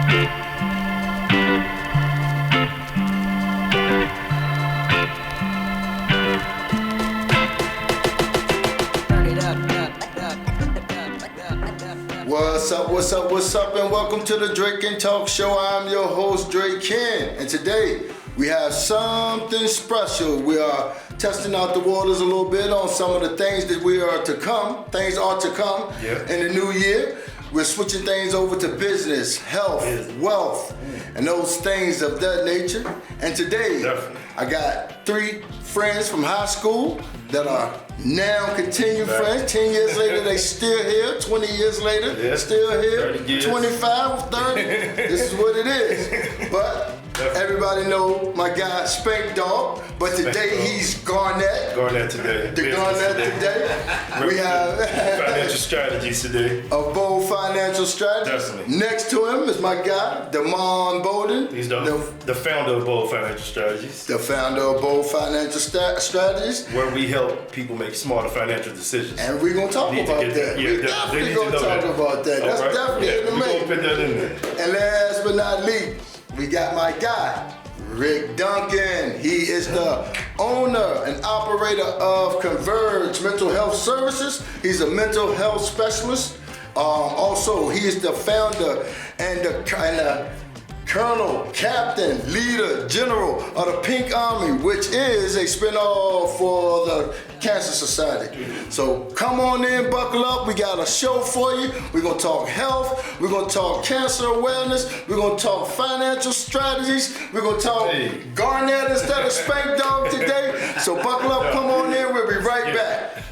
What's up, and welcome to the Drake and Talk Show. I'm your host, Drake Ken, and today we have something special. We are testing out the waters a little bit on some of the things that things are to come in the new year. We're switching things over to business, health, wealth, and those things of that nature. And today, I got 3 friends from high school that are now continued friends. 10 years later, they still here. 20 years later, still here. 25, 30, this is what it is. But everybody know my guy Spank Dog, but today he's Garnett. Garnett today. The Garnett today. We have financial strategies today. A Bold Financial Strategies. Definitely. Next to him is my guy, Damon Bowden. He's the founder of Bold Financial Strategies. The founder of Bold Financial Strategies. Where we help people make smarter financial decisions. And we're going to talk about that. We're definitely going to talk about that. That's definitely in the making. Put that in there. And last but not least, we got my guy, Rick Duncan. He is the owner and operator of Converge Mental Health Services. He's a mental health specialist. Also, he is the founder and the Colonel, Captain, Leader, General of the Pink Army, which is a spinoff for the Cancer Society. So come on in, buckle up. We got a show for you. We're going to talk health. We're going to talk cancer awareness. We're going to talk financial strategies. We're going to talk Garnett instead of Spank Dog today. So buckle up, come on in. We'll be right back.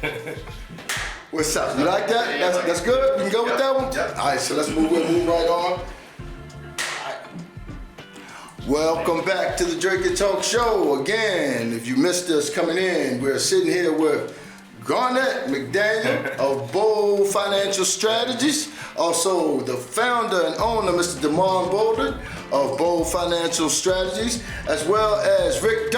What's up? You like that? That's good? We can go with that one? All right, so let's move right on. Welcome back to the Drake and Talk Show. Again, if you missed us coming in, we're sitting here with Garnett McDaniel of Bold Financial Strategies. Also, the founder and owner, Mr. Damon Bowden of Bold Financial Strategies, as well as Ricky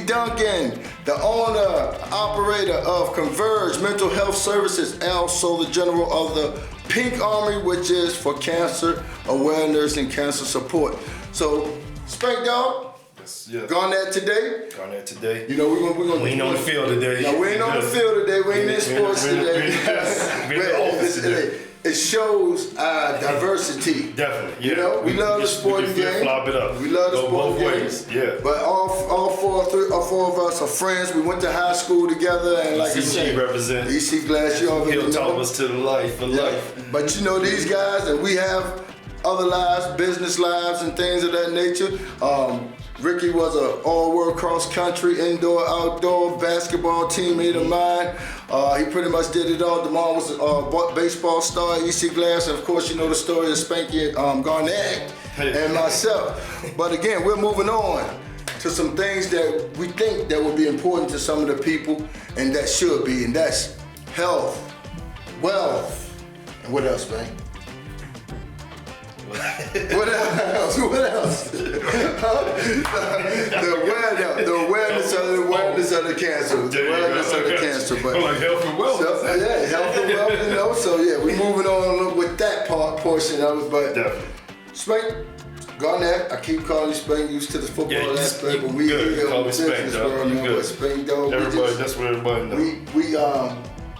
Duncan, the owner, operator of Converge Mental Health Services, also the general of the Pink Army, which is for cancer awareness and cancer support. So, Spank Dog, Garnett today. You know, we're gonna we ain't on the field today. No, we ain't on the field today. We ain't in sports today. We're in the office today. It shows diversity. Definitely, You know, we love the sporting game. Flop it up. We love the sporting game. Ways. Yeah. But all four of us are friends. We went to high school together, and like you said, represent. EC Glass, you already He'll know. talk us to the life for life. But you know these guys, and we have other lives, business lives, and things of that nature. Ricky was an all-world cross-country, indoor, outdoor basketball teammate of mine. He pretty much did it all. Damon was a baseball star, EC Glass, and of course you know the story of Spanky Garnett and myself. But again, we're moving on to some things that we think that will be important to some of the people, and that should be, and that's health, wealth, and what else, man? What else? The awareness of the cancer. The awareness of the cancer. But like health and wealth. So, health and wealth, you know. So we're moving on with that portion of it. But Spank, Garnett, I keep calling you Spank, used to the football aspect, but we here on the business world now. But Spank, dog. That's what everybody knows.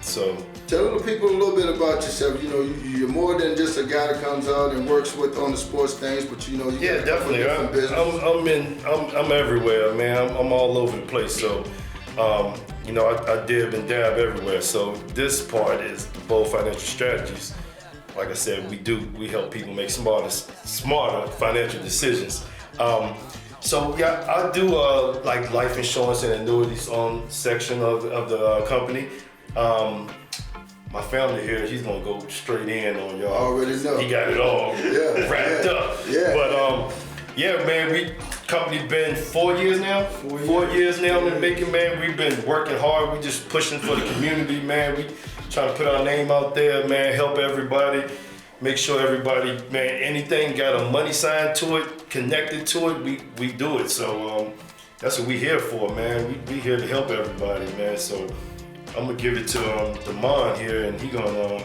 So tell the people a little bit about yourself. You know, you're more than just a guy that comes out and works on the sports things, but you know, you got definitely. different business. I'm everywhere, man. I'm all over the place. So, you know, I dib and dab everywhere. So this part is the Bold Financial Strategies. Like I said, we help people make smarter financial decisions. So I do like life insurance and annuities on section of the company. My family here, he's gonna go straight in on y'all. Already know. He got it all wrapped up. Yeah. But man, company been 4 years now. 4 years now in the making, man. We've been working hard. We just pushing for the community, man. We trying to put our name out there, man. Help everybody. Make sure everybody, man, anything got a money sign to it, connected to it, we do it. So that's what we here for, man. We here to help everybody, man. So I'm gonna give it to Damon here, and he gonna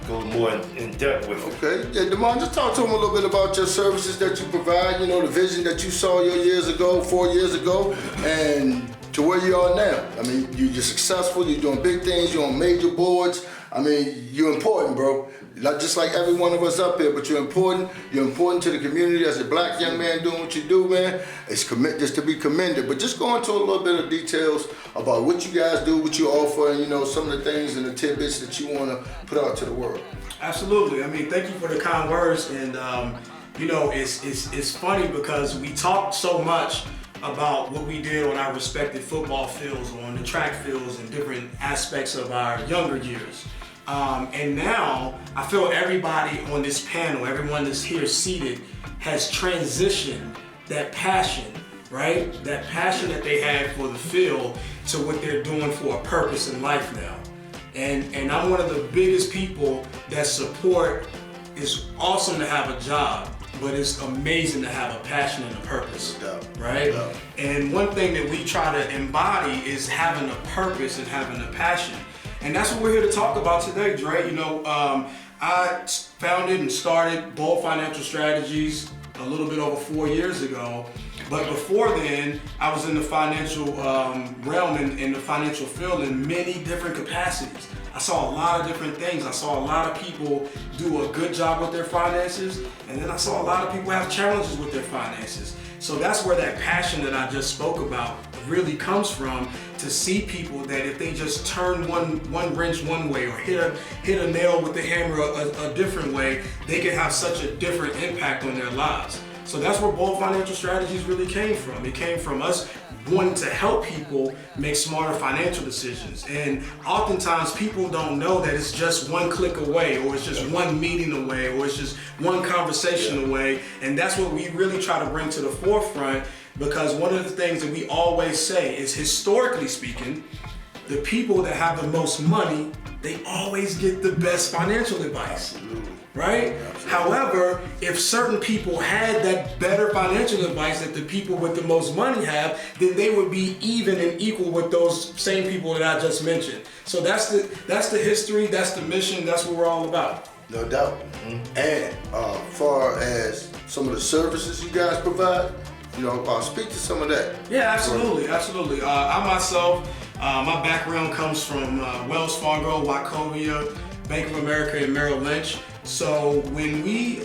go more in depth with it. Okay, yeah, Damon, just talk to him a little bit about your services that you provide, you know, the vision that you saw 4 years ago, and to where you are now. I mean, you're successful, you're doing big things, you're on major boards. I mean, you're important, bro. Just like every one of us up here, but you're important. You're important to the community as a black young man doing what you do, man. It's just to be commended. But just go into a little bit of details about what you guys do, what you offer, and, you know, some of the things and the tidbits that you want to put out to the world. Absolutely. I mean, thank you for the kind words. And, you know, it's funny because we talk so much about what we did on our respective football fields, on the track fields, and different aspects of our younger years. And now I feel everybody on this panel, everyone that's here seated, has transitioned that passion, right? That passion that they had for the field to what they're doing for a purpose in life now. And I'm one of the biggest people that support. It's awesome to have a job, but it's amazing to have a passion and a purpose, right? And one thing that we try to embody is having a purpose and having a passion. And that's what we're here to talk about today, Dre. You know, I founded and started Bold Financial Strategies a little bit over 4 years ago. But before then, I was in the financial realm and in the financial field in many different capacities. I saw a lot of different things. I saw a lot of people do a good job with their finances, and then I saw a lot of people have challenges with their finances. So that's where that passion that I just spoke about really comes from, to see people that if they just turn one wrench one way or hit a nail with the hammer a different way, they can have such a different impact on their lives. So that's where Bold Financial Strategies really came from. It came from us wanting to help people make smarter financial decisions. And oftentimes people don't know that it's just one click away, or it's just one meeting away, or it's just one conversation away. And that's what we really try to bring to the forefront, because one of the things that we always say is, historically speaking, the people that have the most money, they always get the best financial advice. Absolutely. Right? Absolutely. However, if certain people had that better financial advice that the people with the most money have, then they would be even and equal with those same people that I just mentioned. So that's the history, that's the mission, that's what we're all about. No doubt. Mm-hmm. And far as some of the services you guys provide, you know, speak to some of that. Yeah, absolutely. I myself, my background comes from Wells Fargo, Wachovia, Bank of America, and Merrill Lynch. So when we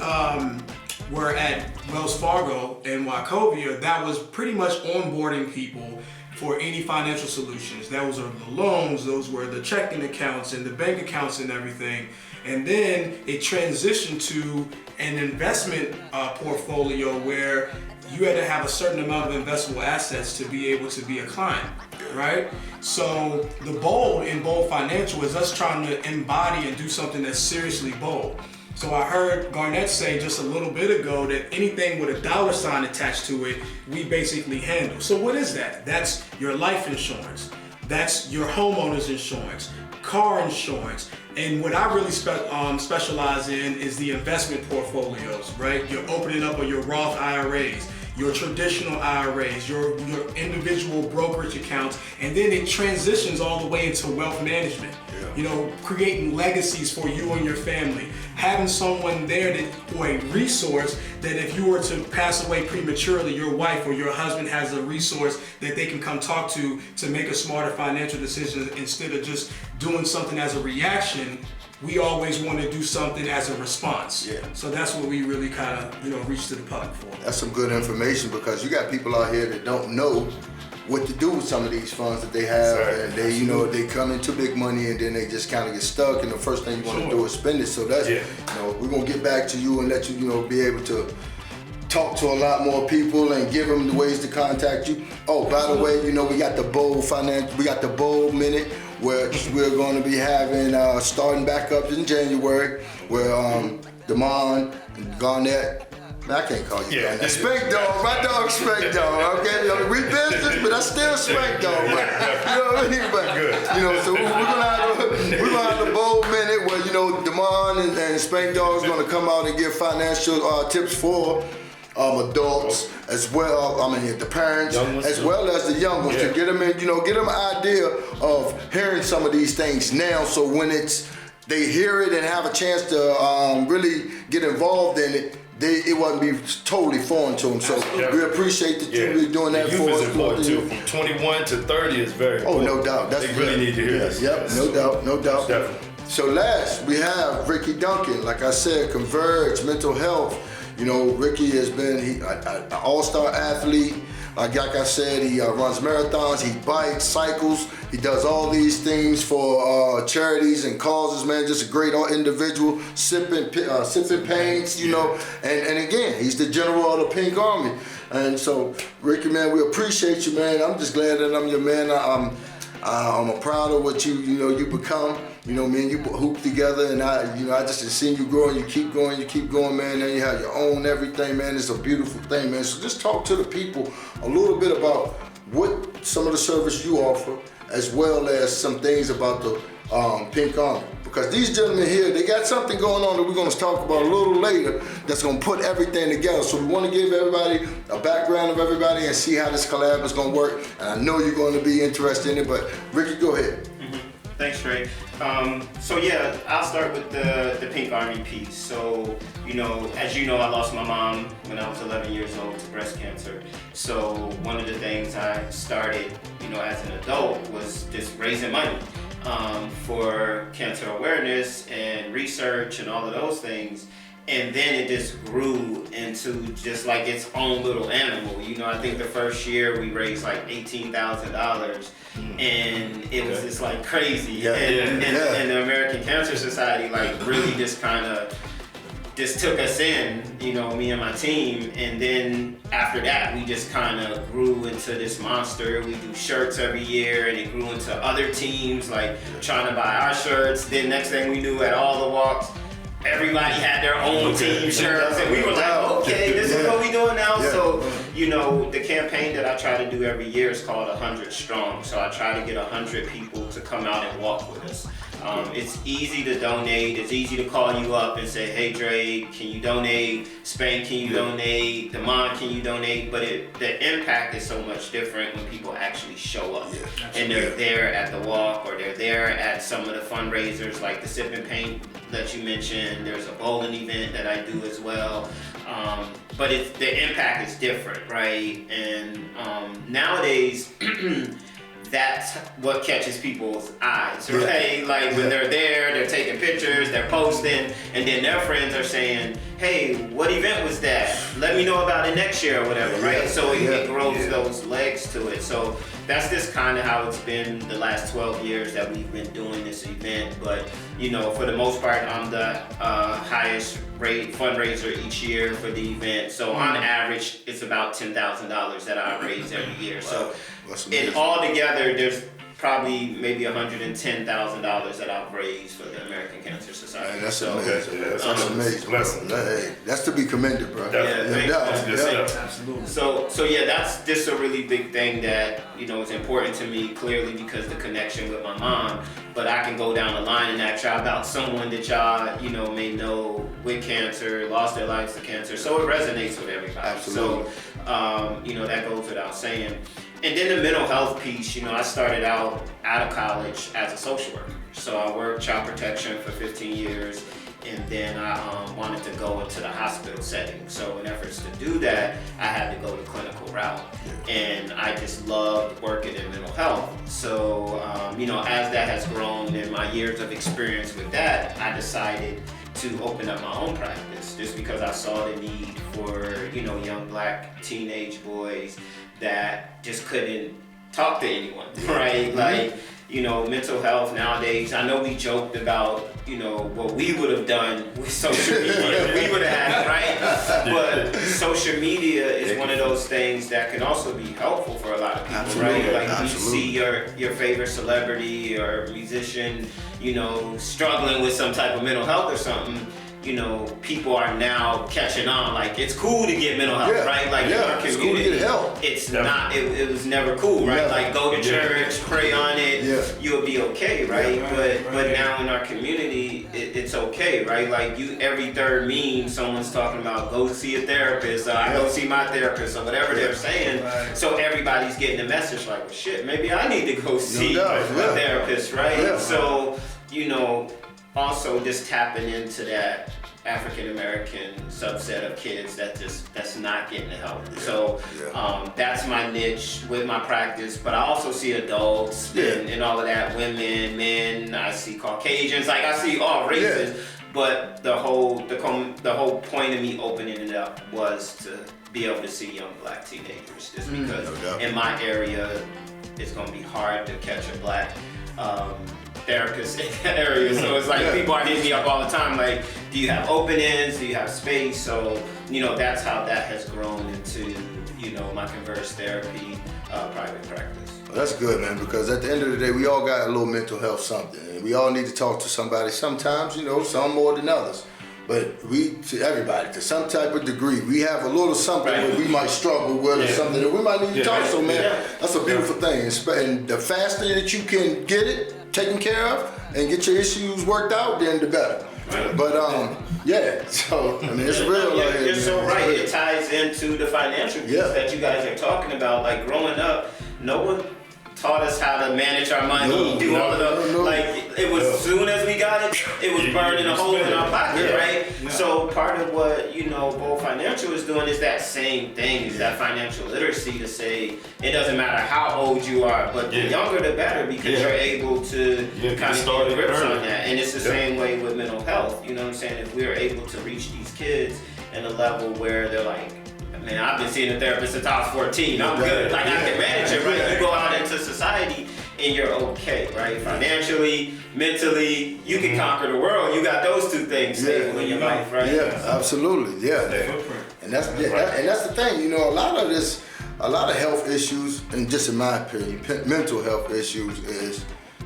were at Wells Fargo and Wachovia, that was pretty much onboarding people for any financial solutions. Those are the loans, those were the checking accounts and the bank accounts and everything. And then it transitioned to an investment portfolio where you had to have a certain amount of investable assets to be able to be a client, right? So the bold in Bold Financial is us trying to embody and do something that's seriously bold. So I heard Garnett say just a little bit ago that anything with a dollar sign attached to it, we basically handle. So what is that? That's your life insurance. That's your homeowner's insurance, car insurance. And what I really specialize in is the investment portfolios, right? You're opening up of your Roth IRAs, your traditional IRAs, your individual brokerage accounts, and then it transitions all the way into wealth management. You know, creating legacies for you and your family, having someone there for a resource that if you were to pass away prematurely, your wife or your husband has a resource that they can come talk to make a smarter financial decision instead of just doing something as a reaction. We always want to do something as a response. Yeah. So that's what we really kind of, reach to the public for. That's some good information, because you got people out here that don't know what to do with some of these funds that they have, and they come into big money and then they just kind of get stuck, and the first thing you want to do is spend it. So that's, we're gonna get back to you and let you, be able to talk to a lot more people and give them the ways to contact you. Oh, by the way, we got the Bold Minute, where we're going to be having starting back up in January, where Damon and Garnett. I can't call you that. Spank Dog, my dog Spank Dog, okay? We business, but I still Spank Dog. But, you know what I mean? But, so we're gonna have the Bold Minute where, Damon and Spank Dog is gonna come out and give financial tips for adults as well. The parents as well as the young ones, to get them in, get them an idea of hearing some of these things now. So when it's they hear it and have a chance to really get involved in it, it wouldn't be totally foreign to them. So we appreciate that you're really doing that for us. Youth is important too. From 21 to 30 is very important. Oh, no doubt. They really need to hear this. Yep, no doubt. Definitely. So last, we have Ricky Duncan. Like I said, Converge, mental health. You know, Ricky has been an all-star athlete. Like I said, he runs marathons, he bikes, cycles. He does all these things for charities and causes, man. Just a great individual, sipping paints, you know. And again, he's the general of the Pink Army. And so, Ricky, man, we appreciate you, man. I'm just glad that I'm your man. I'm proud of what you become. You know, me and you hoop together, and I just seen you grow, and you keep going, man. And you have your own everything, man. It's a beautiful thing, man. So just talk to the people a little bit about what some of the service you offer, as well as some things about the Pink Army. Because these gentlemen here, they got something going on that we're going to talk about a little later that's going to put everything together. So we want to give everybody a background of everybody and see how this collab is going to work. And I know you're going to be interested in it, but Ricky, go ahead. Thanks, Trey. So yeah, I'll start with the Pink Army piece. So, you know, as you know, I lost my mom when I was 11 years old to breast cancer. So one of the things I started, you know, as an adult was just raising money for cancer awareness and research and all of those things. And then it just grew into just like its own little animal. You know, I think the first year we raised like $18,000, and it was just like crazy. And the American Cancer Society like really just kind of just took us in, you know, me and my team. And then after that, we just kind of grew into this monster. We do shirts every year, and it grew into other teams like trying to buy our shirts. Then next thing we knew, at all the walks, everybody had their own team shirts, and we were like, okay, this is what we doing now. So, you know, the campaign that I try to do every year is called 100 Strong. So I try to get 100 people to come out and walk with us. It's easy to donate. It's easy to call you up and say, hey, Dre, can you donate? Spain, can you donate? Damon, can you donate? But the impact is so much different when people actually show up. And they're there at the walk, or they're there at some of the fundraisers like the Sip and Paint that you mentioned. There's a bowling event that I do as well. But the impact is different, right? And nowadays, that's what catches people's eyes, right? Like when they're there, they're taking pictures, they're posting, and then their friends are saying, hey, what event was that? Let me know about it next year or whatever, right? So it grows those legs to it. So that's just kind of how it's been the last 12 years that we've been doing this event. But, you know, for the most part, I'm the highest rate fundraiser each year for the event. So on average, it's about $10,000 that I raise every year. So in all together, there's probably maybe $110,000 that I've raised for the American Cancer Society. Man, that's amazing. That's amazing. Hey, that's to be commended, bro. Absolutely. So yeah, that's just a really big thing that, you know, is important to me, clearly because the connection with my mom. But I can go down the line and ask y'all about someone that y'all, you know, may know with cancer, lost their lives to cancer. So it resonates with everybody. Absolutely. So, you know, that goes without saying. And then the mental health piece, you know, I started out of college as a social worker. So I worked child protection for 15 years, and then I wanted to go into the hospital setting. So in efforts to do that, I had to go the clinical route. And I just loved working in mental health. So, you know, as that has grown and my years of experience with that, I decided to open up my own practice just because I saw the need for, you know, young black teenage boys that just couldn't talk to anyone, right? Like, you know, mental health nowadays, I know we joked about, you know, what we would have done with social media, we would have had, right? But social media is one of those things that can also be helpful for a lot of people, right? Like you see your favorite celebrity or musician, you know, struggling with some type of mental health or something. You know, people are now catching on. Like, it's cool to get mental health, right? Like in our community, cool to get help. It's not. It was never cool, right? Like, go to church, pray on it, you'll be okay, right? But now in our community, it's okay, right? Like every third meme, someone's talking about go see a therapist, or I go see my therapist, or whatever they're saying. So everybody's getting the message, like, well, shit, maybe I need to go see a therapist, right? So, you know, also just tapping into that African American subset of kids that's not getting the help. So that's my niche with my practice. But I also see adults and all of that, women, men. I see Caucasians. Like I see all races. But the whole point of me opening it up was to be able to see young black teenagers. Just because in my area, it's gonna be hard to catch a black therapists in that area. So it's like people are hitting me up all the time, like, do you have openings? Do you have space? So, that's how that has grown into, my Converse therapy private practice. Well, that's good, man, because at the end of the day, we all got a little mental health something. And we all need to talk to somebody sometimes, some more than others. But everybody, to some type of degree, we have a little something that we might struggle with or something that we might need to talk. So, man, that's a beautiful thing. And the faster that you can get it taken care of and get your issues worked out, then the better. But, so, I mean, it's real. You're so right. It ties into the financial piece that you guys are talking about. Like, growing up, no one taught us how to manage our money, do all of the, like, it was as soon as we got it was burning a hole in our pocket, right? Yeah. So part of what, Bold Financial is doing is that same thing, is that financial literacy to say, it doesn't matter how old you are, but the younger the better, because you're able to kind of get grips on that. And it's the same way with mental health, you know what I'm saying? If we're able to reach these kids at a level where they're like, man, I've been seeing a therapist since I was 14. I'm good. Like, I can manage it, right? You go out into society and you're okay, right? Financially, mentally, you can conquer the world. You got those two things stable in your life, right? Yeah, absolutely. Yeah. And that's the thing. A lot of health issues, and just in my opinion, mental health issues is,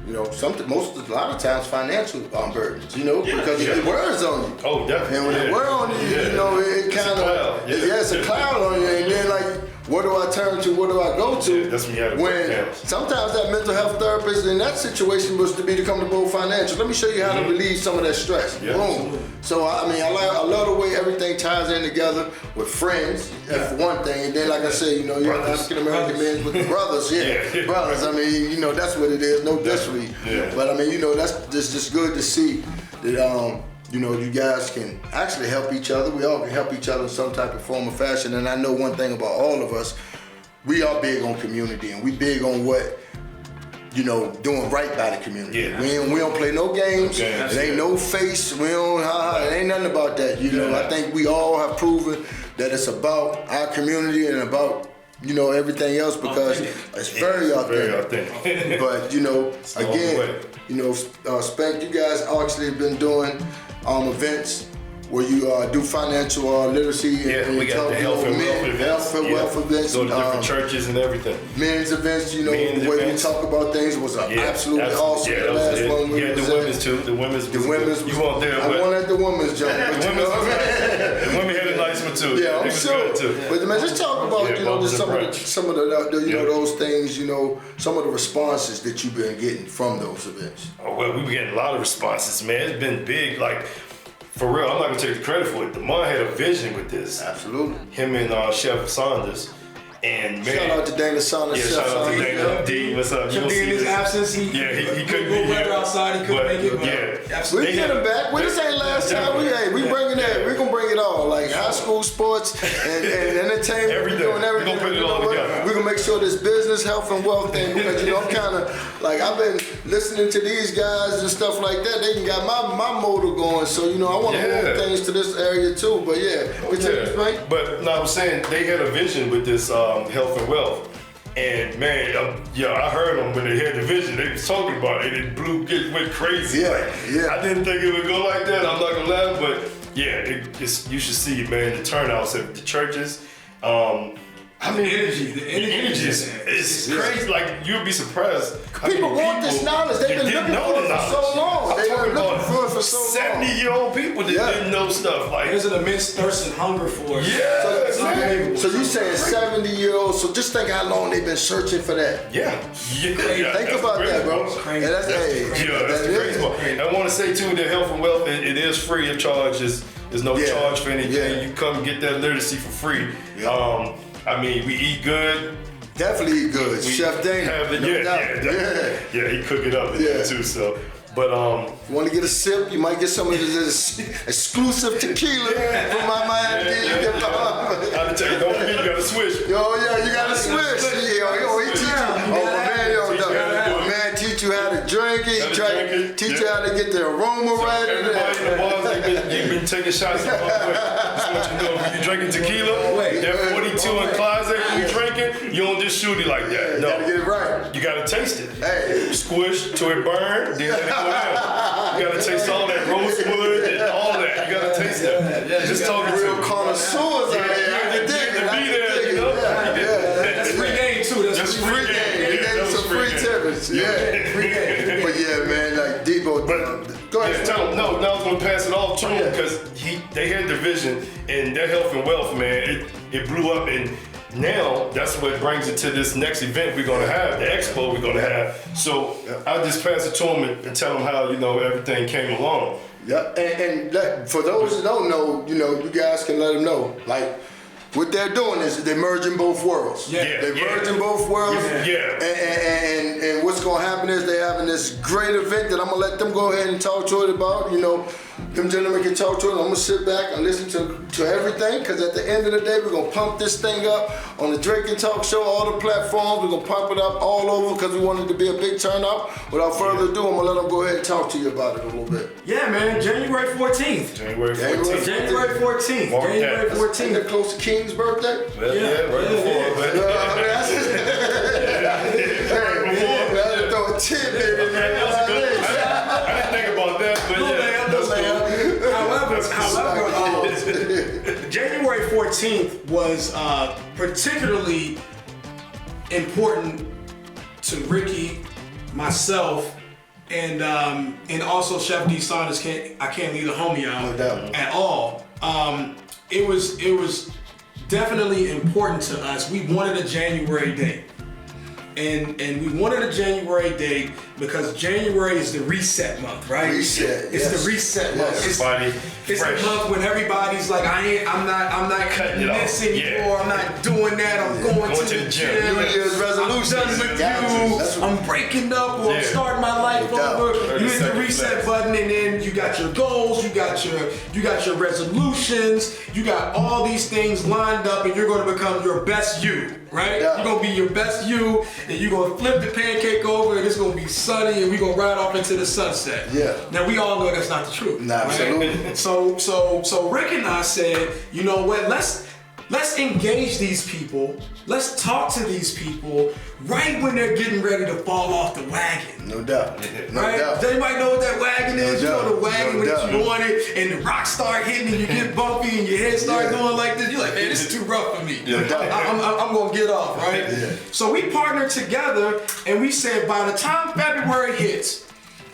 a lot of times financial burdens, because the world's on you. Oh, definitely. And when the world on you, it kind of, it's a cloud on you, and then like, what do I turn to? What do I go to? That's when sometimes that mental health therapist in that situation was to come to Bold Financial. Let me show you how to relieve some of that stress. Yeah, boom. absolutely. So I love the way everything ties in together with friends, for one thing, and then like I said, you're African American men with the brothers, brothers. I mean, that's what it is. No disrespect, but I mean, that's just good to see that. You guys can actually help each other. We all can help each other in some type of form or fashion. And I know one thing about all of us, we are big on community, and we big on what, doing right by the community. Yeah. We don't play no games. It ain't no face. We don't, it ain't nothing about that. I think we all have proven that it's about our community and about, everything else, because it's very authentic. But, again, Spank, you guys actually have been doing events where you do financial literacy. And we got the health and wealth events. Go to different churches and everything. Men's events, where we talk about things. It was absolutely awesome. The last one we the women's too. The women's. You weren't there. I wanted the women's jump. The women had a nice one too. Yeah, I'm sure. But man, just talk about just some of the those things. Some of the responses that you've been getting from those events. Oh well, we've been getting a lot of responses, man. It's been big, like. For real, I'm not gonna take the credit for it. The man had a vision with this. Absolutely. Him and Chef Saunders. And man, shout out to Dana Saunders. Yeah, shout out to Dana. D, what's up? Chef D in his absence, he couldn't be here. Outside, he couldn't make it. We get him back. This ain't last time. We bringing that. We gonna bring it all. Like high school sports and entertainment. Everything. We're doing everything. We gonna put it all together. We gonna make sure this business, health, and wealth thing. Because I'm kind of like I've been listening to these guys and stuff like that. They got my motor going. So I want to move things to this area too. But But no, I'm saying they had a vision with this. Health and wealth, and man, I heard them when they had the vision. They was talking about it. It went crazy. I didn't think it would go like that. I'm not gonna lie, but you should see, man, the turnouts at the churches. The energy is crazy. Like, you'd be surprised. People want this knowledge. They've been looking for it for so long. They've been looking for it for so long. 70-year-old people that didn't know stuff. Like, there's an immense thirst and hunger for it. Yeah. So you saying 70-year-olds? So just think how long they've been searching for that. Think about that, bro. That's the crazy part. I want to say too that health and wealth, it is free of charge. There's no charge for anything. You come get that literacy for free. I mean, we eat good. Definitely eat good. Chef Dana. He cook it up too. So But You want to get a sip? You might get some of this exclusive tequila from my man. I'll tell you, don't forget you gotta switch. Yo, yeah, you gotta switch. He teach you. Oh, my man teach you how to drink it. He try teach you how to get the aroma right. Everybody in the bars, you've been taking shots. That's what you know. When you drinking tequila, that 42 in closet, you drinking, you don't just shoot it like that. No, You gotta get it right. you gotta taste it. Hey. Squish till it burn, then let it go down. You gotta taste all that rosewood and all that. You gotta taste that. Just talking to Real you. connoisseurs out here. I can dig it. To be there, you know. That's free game too. That's free game. He Yeah, gave that us was some free tippets. Yeah. Free game. But yeah, man, like Debo. Go ahead. Yeah, tell him, no, I was gonna pass it off to him because they had the vision and their health and wealth, man. It blew up, and now that's what brings it to this next event we're gonna have, the expo we're gonna have. So I'll just pass it to him and tell him how everything came along. Yeah, and for those that don't know, you guys can let them know. Like, what they're doing is they're merging both worlds. Yeah. They're merging both worlds. Yeah. And what's gonna happen is they're having this great event that I'm gonna let them go ahead and talk to it about. Them gentlemen can talk to it. I'm gonna sit back and listen to everything, because at the end of the day, we're gonna pump this thing up on the Drake and Talk Show, all the platforms. We're gonna pump it up all over because we want it to be a big turnout. Without further ado, I'm gonna let them go ahead and talk to you about it a little bit. Yeah, man. January 14th. January 14th. January 14th. Mark January that. Ain't 14th. that close to King's birthday? Well, right before. But I had to throw a tidbit in there. I didn't think about that, but that's cool. However, January 14th was particularly important to Ricky, myself, and also Chef D. Saunders. I can't leave the homie out No doubt. at all. It was definitely important to us. We wanted a January date. And we wanted a January date because January is the reset month, right? Reset, It's yes. the reset month. Everybody It's fresh. the month when everybody's like, I'm not Cutting it this off. anymore. Yeah. I'm not doing that. I'm going to the gym. New Year's resolutions. I'm done with That's you. what- I'm breaking up, or I'm Yeah. starting my life No doubt. over. 30 You hit the seconds reset left. button, and then you got your goals. You got your resolutions. You got all these things lined up, and you're going to become your best you. Right? Yeah. You're gonna be your best you, and you're gonna flip the pancake over, and it's gonna be sunny, and we're gonna ride off into the sunset. Yeah. Now we all know that's not the truth. Nah, absolutely. So Rick and I said, you know what? Let's engage these people. Let's talk to these people right when they're getting ready to fall off the wagon. No doubt. No Right? doubt. Does anybody know what that wagon is? No You know doubt. the wagon No when doubt. you on it and the rocks start hitting and you get bumpy and your head start Yeah. going like this. You're like, man, this is too rough for me. No doubt. I'm gonna get off, right? Yeah. So we partnered together and we said by the time February hits,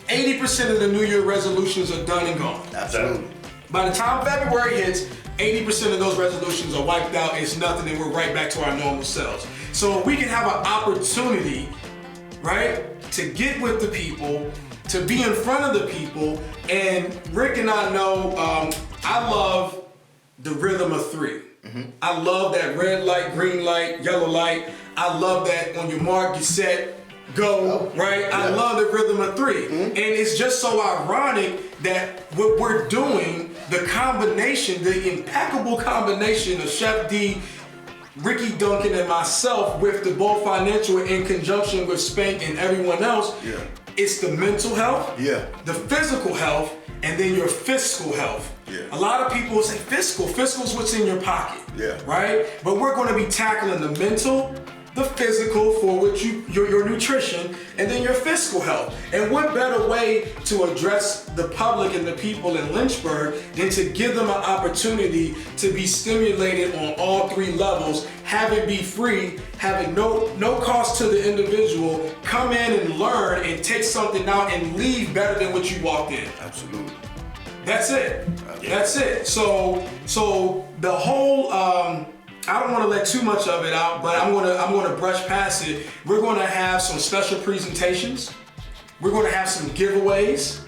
80% of the New Year resolutions are done and gone. Absolutely. By the time February hits, 80% of those resolutions are wiped out. It's nothing, and we're right back to our normal selves. So we can have an opportunity, right, to get with the people, to be in front of the people. And Rick and I know I love the rhythm of 3. I love that red light, green light, yellow light. I love that on your mark, you set, go, right? I love the rhythm of 3. And it's just so ironic that what we're doing, the combination, the impeccable combination of Chef D, Ricky Duncan, and myself with the Bold Financial in conjunction with Spank and everyone else, it's the mental health, the physical health, and then your fiscal health. A lot of people say fiscal. Fiscal is what's in your pocket, right? But we're going to be tackling the mental, the physical, for which your nutrition, and then your fiscal health. And what better way to address the public and the people in Lynchburg than to give them an opportunity to be stimulated on all 3 levels, have it be free, have it no cost to the individual, come in and learn and take something out and leave better than what you walked in. Absolutely. That's it. That's it. So the whole I don't want to let too much of it out, but I'm gonna brush past it. We're gonna have some special presentations. We're gonna have some giveaways,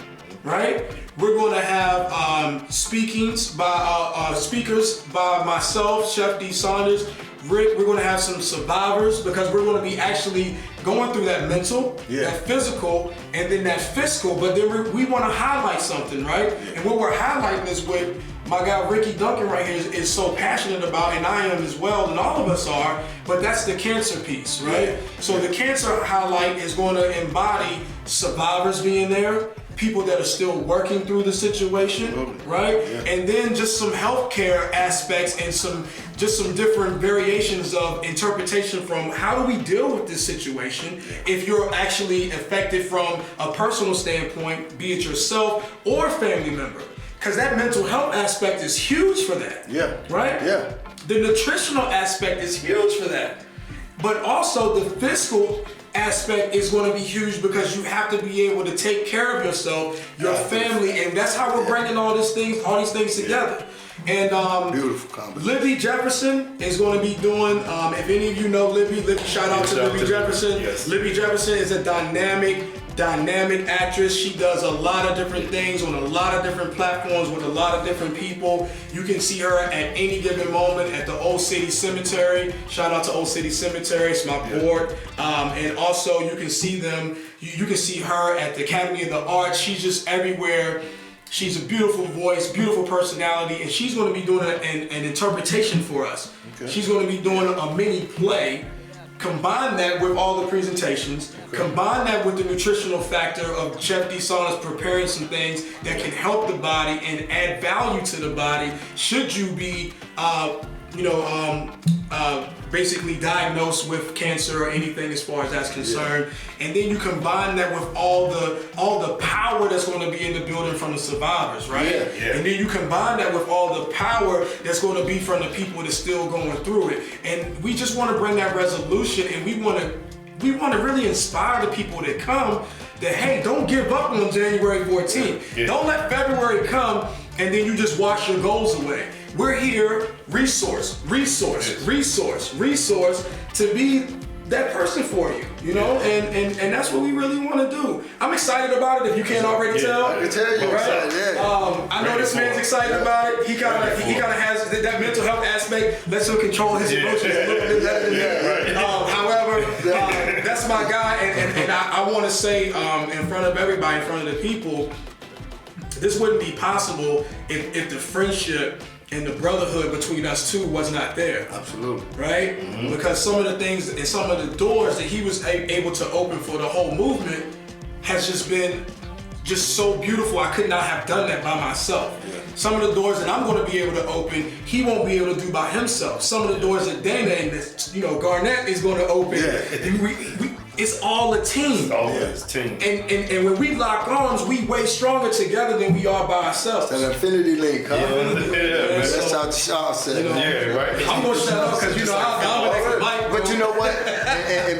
right? We're going to have speakers by myself, Chef D. Saunders, Rick. We're going to have some survivors because we're going to be actually going through that mental, that physical, and then that fiscal. But then we want to highlight something, right? And what we're highlighting is what my guy Ricky Duncan right here is so passionate about, and I am as well, and all of us are, but that's the cancer piece, right? So the cancer highlight is going to embody survivors being there, people that are still working through the situation, right? And then just some healthcare aspects and some different variations of interpretation from how do we deal with this situation if you're actually affected from a personal standpoint, be it yourself or family member. Because that mental health aspect is huge for that. Right? The nutritional aspect is huge for that. But also the fiscal aspect is going to be huge because you have to be able to take care of yourself, your family, and that's how we're bringing all these things together. And beautiful combination. Libby Jefferson is going to be doing, if any of you know Libby, shout out to Libby Jefferson. Libby Jefferson is a dynamic actress. She does a lot of different things on a lot of different platforms with a lot of different people. You can see her at any given moment at the Old City Cemetery. Shout out to Old City Cemetery, it's my board. And also you can see them, you can see her at the Academy of the Arts. She's just everywhere. She's a beautiful voice, beautiful personality, and she's going to be doing an interpretation for us. She's going to be doing a mini play. Combine that with all the presentations, combine that with the nutritional factor of Chef D. Saunders preparing some things that can help the body and add value to the body should you be, basically diagnosed with cancer or anything as far as that's concerned. And then you combine that with all the power that's going to be in the building from the survivors, right? And then you combine that with all the power that's going to be from the people that's still going through it. And we just want to bring that resolution, and we want to really inspire the people that come that, hey, don't give up on January 14th. Don't let February come and then you just wash your goals away. We're here, resource to be that person for you, you know, and that's what we really want to do. I'm excited about it. If you can't already tell, I can tell you, right? I know this man's excited about it. He kind of has that mental health aspect. Lets him control his emotions a little bit better than me. However, that's my guy, and I want to say in front of everybody, in front of the people, this wouldn't be possible if the friendship and the brotherhood between us two was not there. Absolutely. Right? Because some of the things and some of the doors that he was able to open for the whole movement has just been so beautiful. I could not have done that by myself. Some of the doors that I'm going to be able to open, he won't be able to do by himself. Some of the doors that Dana and Garnett is going to open, it's all a team. It's always a team. And when we lock arms, we way stronger together than we are by ourselves. It's an infinity link, huh? That's how Shaw said. Right. I'm gonna shut up because I'm like, but you know what?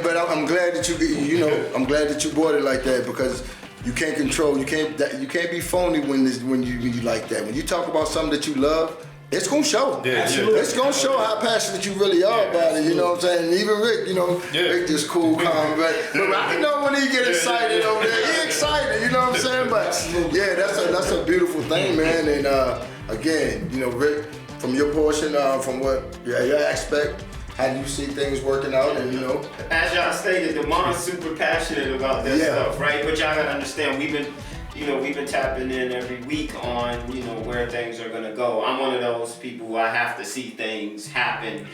But I'm glad that I'm glad that you brought it like that, because you can't control. You can't be phony when you like that. When you talk about something that you love, it's gonna show. It's gonna show how passionate you really are about it. You know what I'm saying? And even Rick, Rick just cool, calm, but I know when he get excited over there, he excited. You know what I'm saying? But yeah, that's a beautiful thing, man. And again, Rick, from your portion, from what your aspect, how do you see things working out? And as y'all stated, the mom's super passionate about that stuff, right? But y'all gotta understand, we've been tapping in every week on, where things are gonna go. I'm one of those people who I have to see things happen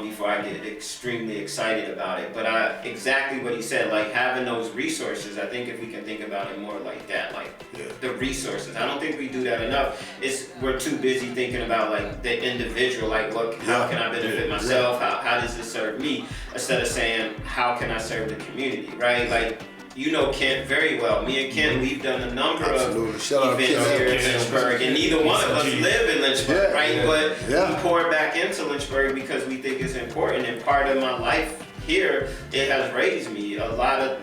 before I get extremely excited about it. But exactly what he said, like having those resources, I think if we can think about it more like that, the resources. I don't think we do that enough. We're too busy thinking about like the individual, like how can I benefit myself? How does this serve me? Instead of saying, how can I serve the community, right? Like, Kent very well. Me and Kent, we've done a number of events here in Lynchburg, and neither one of us live in Lynchburg, right? But we pour back into Lynchburg because we think it's important, and part of my life here, it has raised me. A lot of,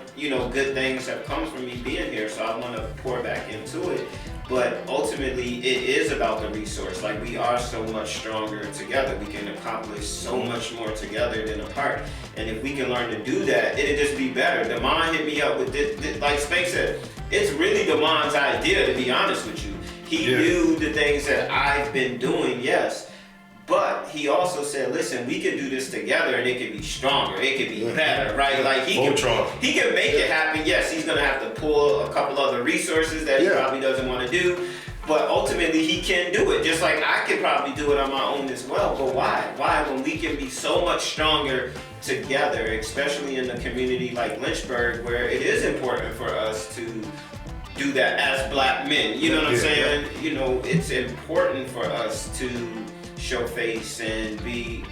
good things have come from me being here, so I want to pour back into it. But ultimately, it is about the resource. Like, we are so much stronger together. We can accomplish so much more together than apart. And if we can learn to do that, it'll just be better. Damon hit me up with this, like Spank said, it's really Damon's idea, to be honest with you. He knew the things that I've been doing, yes. But he also said, listen, we can do this together and it can be stronger, it can be better, right? Like he can make it happen. Yes, he's gonna have to pull a couple other resources that he probably doesn't want to do. But ultimately he can do it. Just like I could probably do it on my own as well. But why? Why when we can be so much stronger together, especially in a community like Lynchburg, where it is important for us to do that as black men. You know what I'm saying? You know, it's important for us to show face and be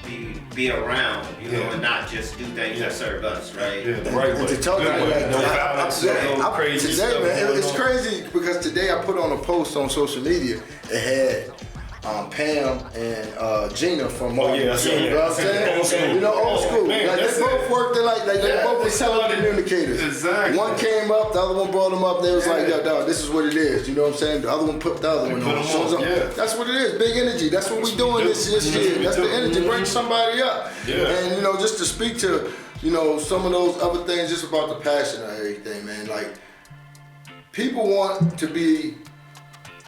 around, you know, and not just do things that serve us, right? Yeah, the right way. To talk about that, no violence, no crazy today, stuff. man, it's crazy because today I put on a post on social media. It had Pam and Gina from Martin. I seen you know what I'm saying? You know, old school. Man, like they both worked in they both were telecommunicators. Exactly. One came up, the other one brought them up. They was like, yo, dog, this is what it is. You know what I'm saying? The other one put the other one on. That's what it is. Big energy. That's what we doing this year. That's the energy. Bring somebody up. And you know, just to speak to, you know, some of those other things, just about the passion of everything, man. Like, people want to be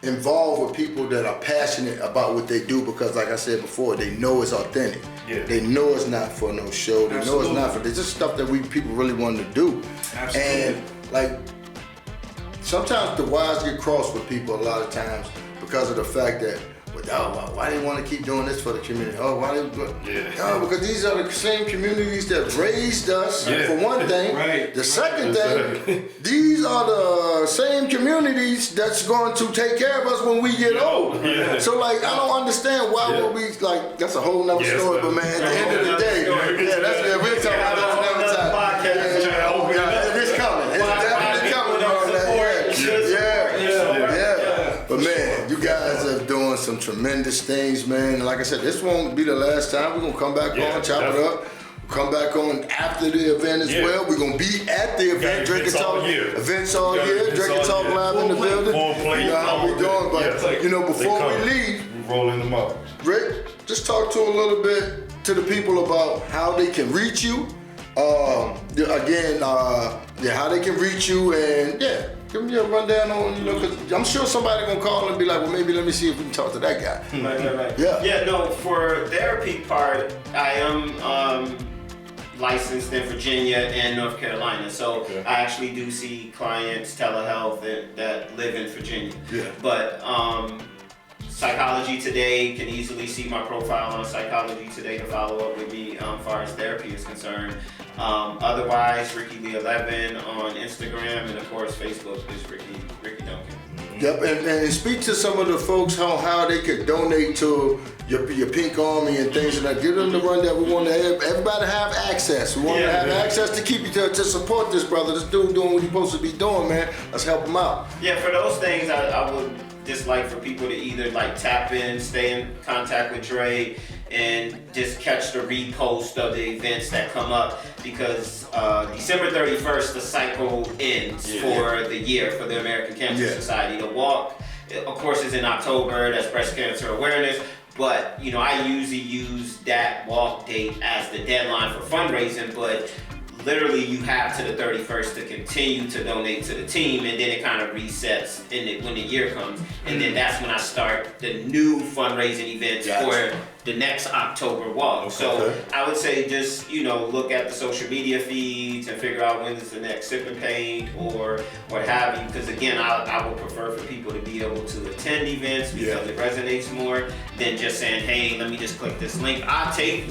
involved with people that are passionate about what they do because, like I said before, they know it's authentic. They know it's not for no show. They know it's not for. It's just stuff that people really want to do. And like, sometimes the wires get crossed with people a lot of times because of the fact that, why they want to keep doing this for the community? Why they? Because these are the same communities that raised us, for one thing. The second thing, these are the same communities that's going to take care of us when we get old. So, like, I don't understand why would we, like, that's a whole nother story, but man, at the end of the day, that's what we're talking about another time. It's coming. It's definitely coming. But man, you guys are doing some tremendous things, man. And like I said, this won't be the last time. We're gonna come back on, chop it up. Come back on after the event as well. We're gonna be at the event, Drinking Talk. Events all year. Drinking Talk live in the building. You know how we doing, but you know, before we leave, we're rolling them up. Rick, just talk to a little bit to the people about how they can reach you. How they can reach you, and give me a rundown on, you know, because I'm sure somebody gonna call and be like, well, maybe let me see if we can talk to that guy. Right. For therapy part, I am licensed in Virginia and North Carolina, so I actually do see clients telehealth that live in Virginia. But Psychology Today, can easily see my profile on Psychology Today to follow up with me as far as therapy is concerned. Otherwise, Ricky Lee 11 on Instagram, and of course Facebook is Ricky Duncan. Yep, and speak to some of the folks how they could donate to your Pink Army and things like that. Give them the run that we want to have. Everybody have access. We want to have access to keep you to support this brother. This dude doing what he's supposed to be doing, man. Let's help him out. Yeah, for those things, I would just like for people to either like tap in, stay in contact with Dre, and just catch the repost of the events that come up, because December 31st the cycle ends for the year for the American Cancer Society. The walk, of course, is in October. That's breast cancer awareness. But you know, I usually use that walk date as the deadline for fundraising. But literally, you have to the 31st to continue to donate to the team, and then it kind of resets when the year comes, and then that's when I start the new fundraising events for the next October walk. So I would say just, you know, look at the social media feeds and figure out when is the next sip and paint or what have you, because again, I would prefer for people to be able to attend events because it resonates more than just saying, hey, let me just click this link. We'll take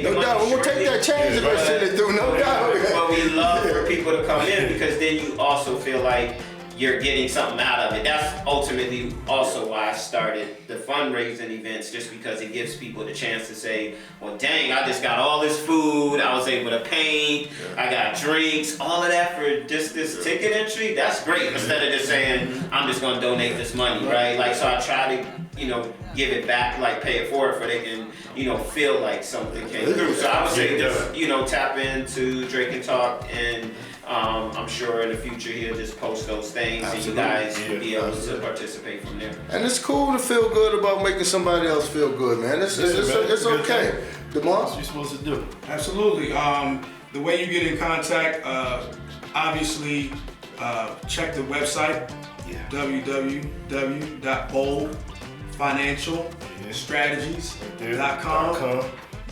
the money. We'll take that change if we're sending it through, no doubt. But we love for people to come in, because then you also feel like you're getting something out of it. That's ultimately also why I started the fundraising events, just because it gives people the chance to say, well, dang, I just got all this food, I was able to paint, I got drinks, all of that for just this ticket entry. That's great. Instead of just saying, I'm just gonna donate this money, right? Like, so I try to, you know, give it back, like pay it forward, for they can, you know, feel like something came through. So I would say just, you know, tap into Drake and Talk and I'm sure in the future he'll just post those things and you guys will be able to participate from there. And it's cool to feel good about making somebody else feel good, man. It's okay. DeMar? What you supposed to do? Absolutely. The way you get in contact, obviously, check the website, www.boldfinancialstrategies.com.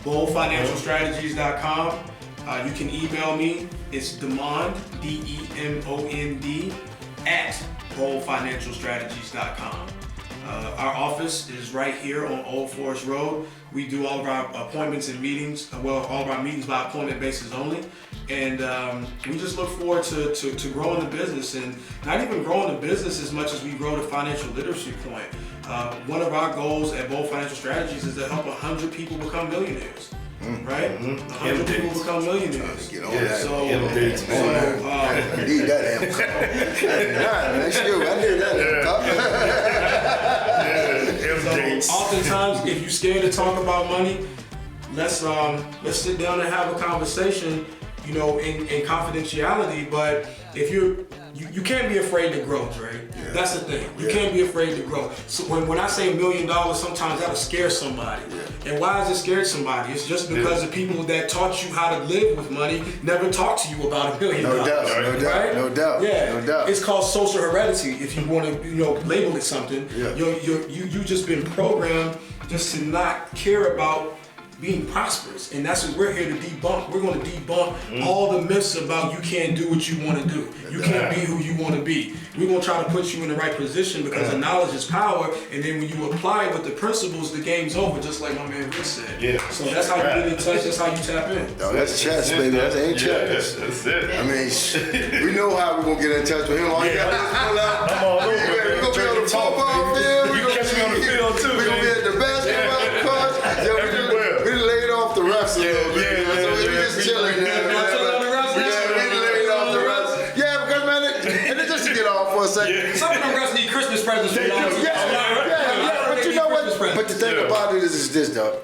boldfinancialstrategies.com. You can email me. It's Demond, DEMOND, at boldfinancialstrategies.com. Our office is right here on Old Forest Road. We do all of our appointments and meetings, all of our meetings by appointment basis only. And we just look forward to growing the business, and not even growing the business as much as we grow the financial literacy point. One of our goals at Bold Financial Strategies is to help 100 people become millionaires. Right? 100 people become millionaires. Get on that. So, I need that damn cup. That's you. I need that damn cup. So oftentimes, if you're scared to talk about money, let's sit down and have a conversation, in confidentiality. But if you can't be afraid to grow, Dre. Yeah. That's the thing. You can't be afraid to grow. So when I say $1 million, sometimes that'll scare somebody. Yeah. And why does it scare somebody? It's just because the people that taught you how to live with money never talked to you about $1 million. No doubt. Right? No doubt. Yeah. No doubt. It's called social heredity. If you want to, label it something. Yeah. You just been programmed just to not care about being prosperous, and that's what we're here to debunk. We're going to debunk all the myths about you can't do what you want to do. You can't be who you want to be. We're going to try to put you in the right position because the knowledge is power, and then when you apply it with the principles, the game's over, just like my man Rick said. Yeah. So that's how you get in touch, that's how you tap in. No, that's chess, baby. That ain't chess. That's it. I mean, we know how we're going to get in touch with him. All you got to do is pull out. I'm all over. We're going to be on the football field. You can catch me on the field, too. We're going to be at the basketball court. We laid off the refs a little bit. So we're just chilling there. We laid off the refs. Yeah, because, man, and it's just to get off for a second. Some of them refs need Christmas presents for y'all. Yeah, but you know what? But the thing about it is this, though.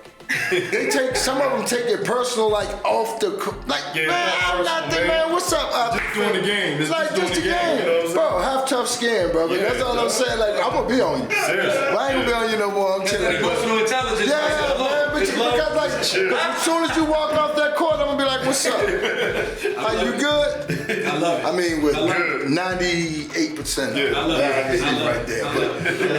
Some of them take it personal, like off the, man, I'm not the man. What's up? Just doing the game. Just the game, bro. Have tough skin, bro. But that's all I'm saying. Like, I'm gonna be on you. Seriously. Well, I ain't gonna be on you no more. I'm telling you. Emotional intelligence. Yeah, man. But because as soon as you walk off that court, I'm gonna be like, what's up? Are you good? I love it. I mean, with 98%. Yeah. I love it. Right there.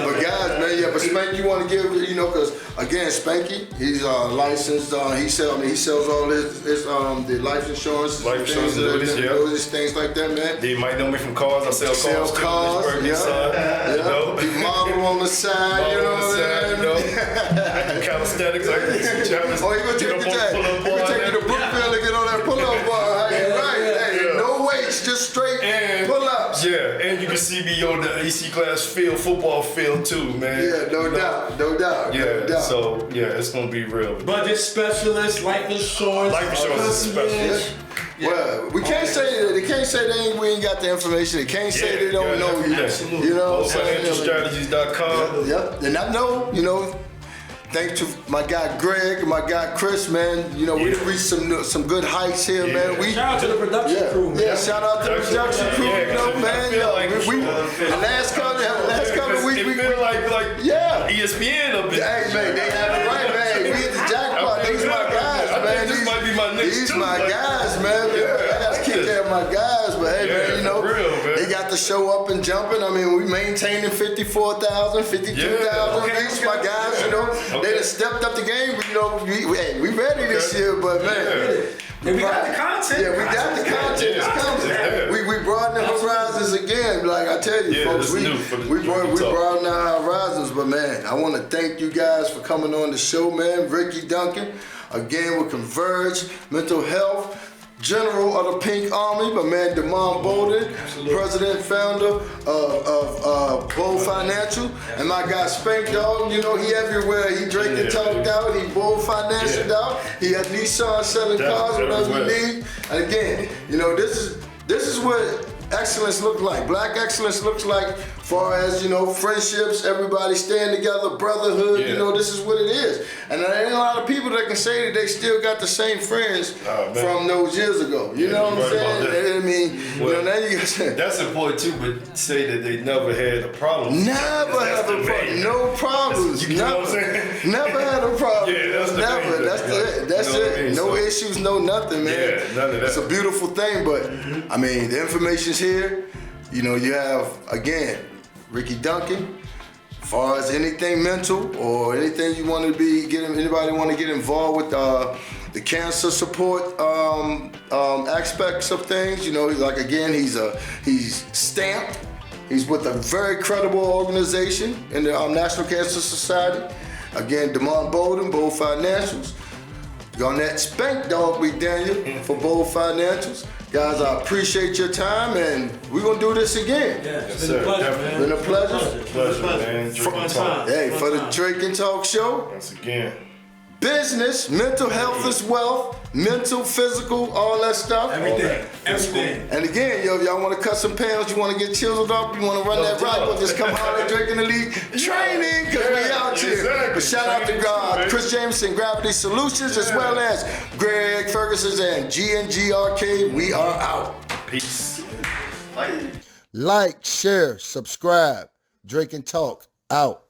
But guys, man, but Spanky, you want to give, because again, Spanky, he's licensed. He sells all his the life insurance, things like that, man. They might know me from cars. I sell cars. He model on the side, you know what I'm saying? I do calisthenics. Oh, you gonna take you to Brookfield and get on that pull-up bar? No weights, just straight pull-ups. Yeah, and you can see me on the AC class field, football field too, man. Yeah, no doubt. Yeah, so it's gonna be real. Budget specialist, life insurance specialist. Yeah. Well, we can't say that. They can't say we ain't got the information. They can't say they don't know you. Absolutely. You know what I'm saying? Financialstrategies.com. Yep. And I know, thanks to my guy Greg and my guy Chris, man. We reached some good heights here, man. Shout out to the production crew, man. Yeah, shout out to the production crew, man. The last couple weeks, we feel like ESPN up there. Hey, man, they have it right, man. We hit the jackpot. These my guys, man. This might be my next These my guys, man. I gotta keep care of my guys, but hey, man, they got the show up and jumping. I mean, we maintaining 54,000, 52,000 reach, my guys. They done stepped up the game. But, we ready this year, but man. And we got the content. Yeah, we got the content. It's coming. We broaden the horizons again. Like I tell you, folks, we broaden our horizons. But man, I want to thank you guys for coming on the show, man. Ricky Duncan, again with Converge Mental Health. General of the Pink Army, my man Demond Bolden, president, founder of Bold Financial, and my guy Spank Dog. He everywhere. He Drake and talked out. He Bold Financial out. He had Nissan selling cars, whatever you need. And again, this is what excellence look like? Black excellence looks like, far as, you know, friendships, everybody staying together, brotherhood, you know, this is what it is. And there ain't a lot of people that can say that they still got the same friends from those years ago. You know what I'm saying? I mean, well, you know, now you got that's important too, but say that they never had a problem. Never had a problem. No problems. You know what I'm saying? Never had a problem. Yeah, that's the never. thing. That's it. That's you know it. I mean? No issues, no nothing, man. Yeah, none of that. It's a beautiful thing, but I mean, the information's here. You know, you have, again, Ricky Duncan. As far as anything mental or anything you want to be anybody want to get involved with the cancer support aspects of things, you know, like again, he's stamped. He's with a very credible organization in the National Cancer Society. Again, Demond Bolden, Bold Financials. Garnett Spank Dog McDaniel for Bold Financials. Guys, I appreciate your time, and we're going to do this again. Yeah, it's been a pleasure, man. Been a pleasure. Pleasure, man. Drake and Talk. Hey, for the Drake and Talk show. Once again. Business, mental health is wealth, mental, physical, all that stuff. Everything. And again, yo, if y'all want to cut some pounds, you want to get chiseled up, you want to run that right, well, just come holler at Drake in the League training, because we out here. Exactly. But shout out to God, Chris Jameson, Gravity Solutions, as well as Greg Ferguson and G&G Arcade. We are out. Peace. Like, share, subscribe. Drake and Talk out.